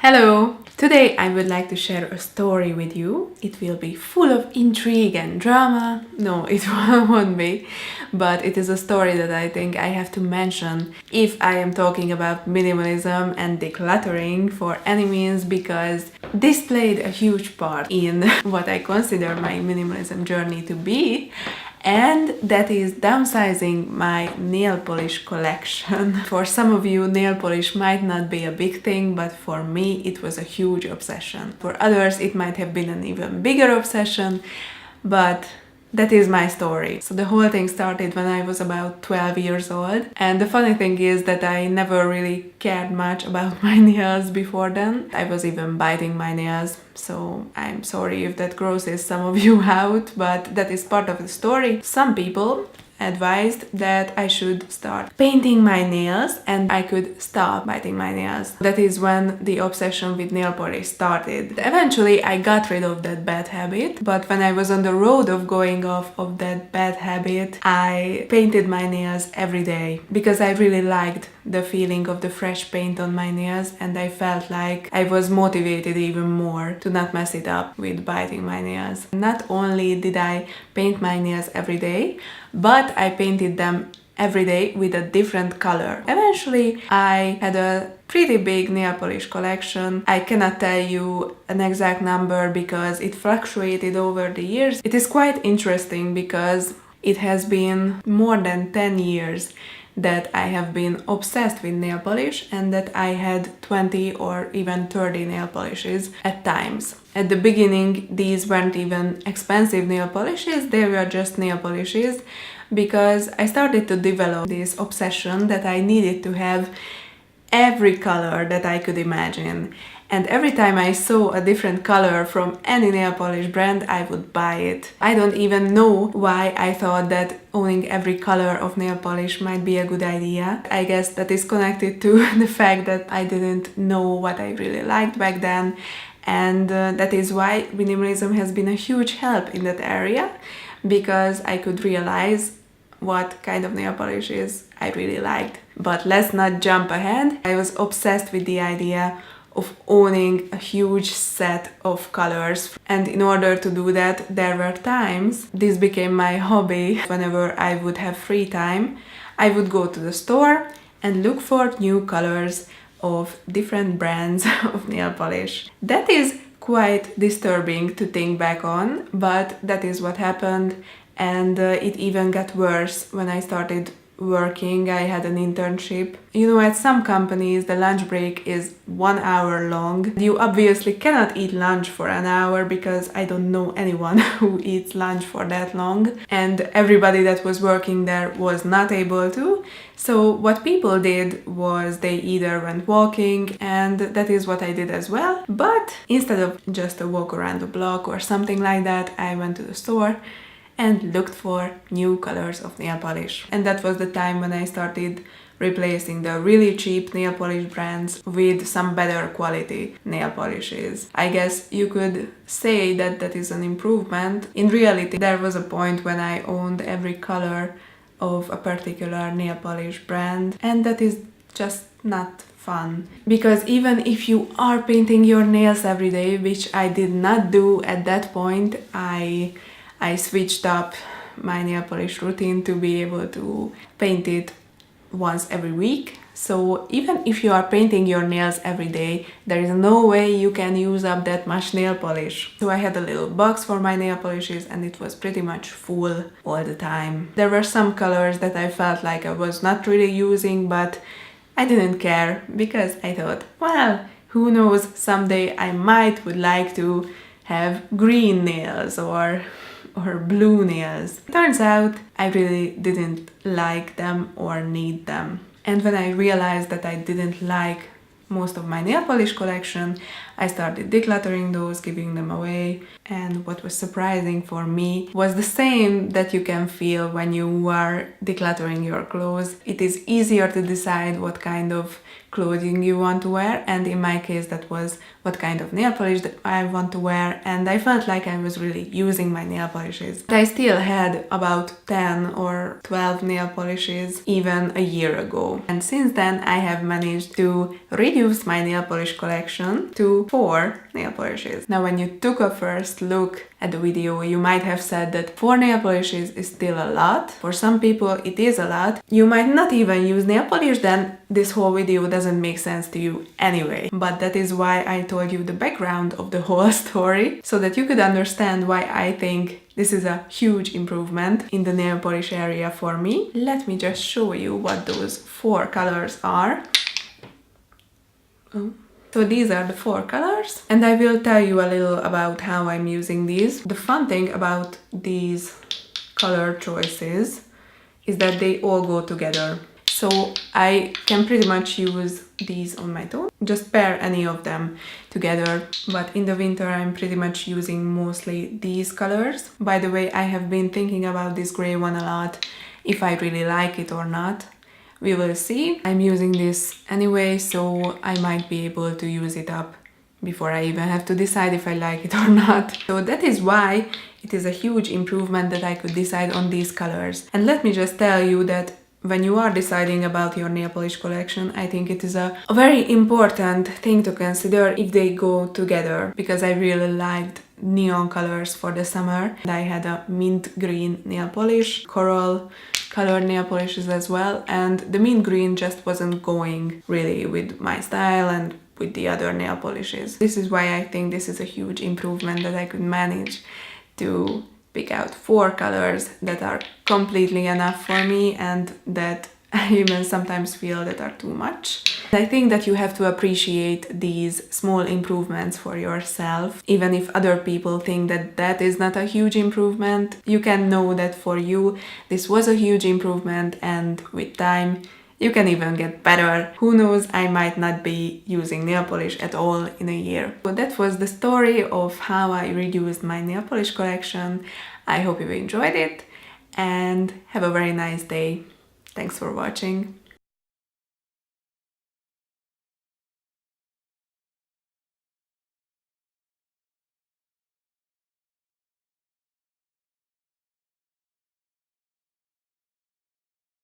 Hello! Today I would like to share a story with you. It will be full of intrigue and drama. No, it won't be. But it is a story that I think I have to mention if I am talking about minimalism and decluttering for any means, because this played a huge part in what I consider my minimalism journey to be. And that is downsizing my nail polish collection. For some of you, nail polish might not be a big thing, but for me it was a huge obsession. For others it might have been an even bigger obsession, but that is my story. So the whole thing started when I was about 12 years old, and the funny thing is that I never really cared much about my nails before then. I was even biting my nails, so I'm sorry if that grosses some of you out, but that is part of the story. Some people advised that I should start painting my nails and I could stop biting my nails. That is when the obsession with nail polish started. Eventually I got rid of that bad habit, but when I was on the road of going off of that bad habit, I painted my nails every day because I really liked the feeling of the fresh paint on my nails, and I felt like I was motivated even more to not mess it up with biting my nails. Not only did I paint my nails every day, but I painted them every day with a different color. Eventually, I had a pretty big nail polish collection. I cannot tell you an exact number because it fluctuated over the years. It is quite interesting because it has been more than 10 years that I have been obsessed with nail polish, and that I had 20 or even 30 nail polishes at times. At the beginning, these weren't even expensive nail polishes, they were just nail polishes, because I started to develop this obsession that I needed to have every color that I could imagine. And every time I saw a different color from any nail polish brand, I would buy it. I don't even know why I thought that owning every color of nail polish might be a good idea. I guess that is connected to the fact that I didn't know what I really liked back then, and that is why minimalism has been a huge help in that area, because I could realize what kind of nail polishes I really liked. But let's not jump ahead. I was obsessed with the idea of owning a huge set of colors, and in order to do that, there were times this became my hobby. Whenever I would have free time, I would go to the store and look for new colors of different brands of nail polish. That is quite disturbing to think back on, but that is what happened, and it even got worse when I started working. I had an internship. You know, at some companies the lunch break is 1 hour long. You obviously cannot eat lunch for an hour, because I don't know anyone who eats lunch for that long, and everybody that was working there was not able to. So what people did was they either went walking, and that is what I did as well, but instead of just a walk around the block or something like that, I went to the store and looked for new colors of nail polish. And that was the time when I started replacing the really cheap nail polish brands with some better quality nail polishes. I guess you could say that that is an improvement. In reality, there was a point when I owned every color of a particular nail polish brand, and that is just not fun. Because even if you are painting your nails every day, which I did not do at that point, I switched up my nail polish routine to be able to paint it once every week. So even if you are painting your nails every day, there is no way you can use up that much nail polish. So I had a little box for my nail polishes, and it was pretty much full all the time. There were some colors that I felt like I was not really using, but I didn't care, because I thought, well, who knows, someday I would like to have green nails or blue nails. Turns out I really didn't like them or need them. And when I realized that I didn't like most of my nail polish collection, I started decluttering those, giving them away. And what was surprising for me was the same that you can feel when you are decluttering your clothes. It is easier to decide what kind of clothing you want to wear, and in my case that was what kind of nail polish that I want to wear, and I felt like I was really using my nail polishes. I still had about 10 or 12 nail polishes even a year ago, and since then I have managed to reduce reduced my nail polish collection to 4 nail polishes. Now, when you took a first look at the video, you might have said that 4 nail polishes is still a lot. For some people, it is a lot. You might not even use nail polish, then this whole video doesn't make sense to you anyway. But that is why I told you the background of the whole story, so that you could understand why I think this is a huge improvement in the nail polish area for me. Let me just show you what those 4 colors are. So these are the 4 colors, and I will tell you a little about how I'm using these. The fun thing about these color choices is that they all go together. So I can pretty much use these on my toe, just pair any of them together. But in the winter, I'm pretty much using mostly these colors. By the way, I have been thinking about this gray one a lot, if I really like it or not. We will see. I'm using this anyway, so I might be able to use it up before I even have to decide if I like it or not. So that is why it is a huge improvement that I could decide on these colors. And let me just tell you that when you are deciding about your nail polish collection, I think it is a very important thing to consider if they go together, because I really liked neon colors for the summer. I had a mint green nail polish, coral colored nail polishes as well, and the mint green just wasn't going really with my style and with the other nail polishes. This is why I think this is a huge improvement, that I could manage to pick out 4 colors that are completely enough for me and that I even sometimes feel that are too much. I think that you have to appreciate these small improvements for yourself. Even if other people think that that is not a huge improvement, you can know that for you this was a huge improvement, and with time you can even get better. Who knows, I might not be using nail polish at all in a year. So that was the story of how I reduced my nail polish collection. I hope you enjoyed it and have a very nice day. Thanks for watching.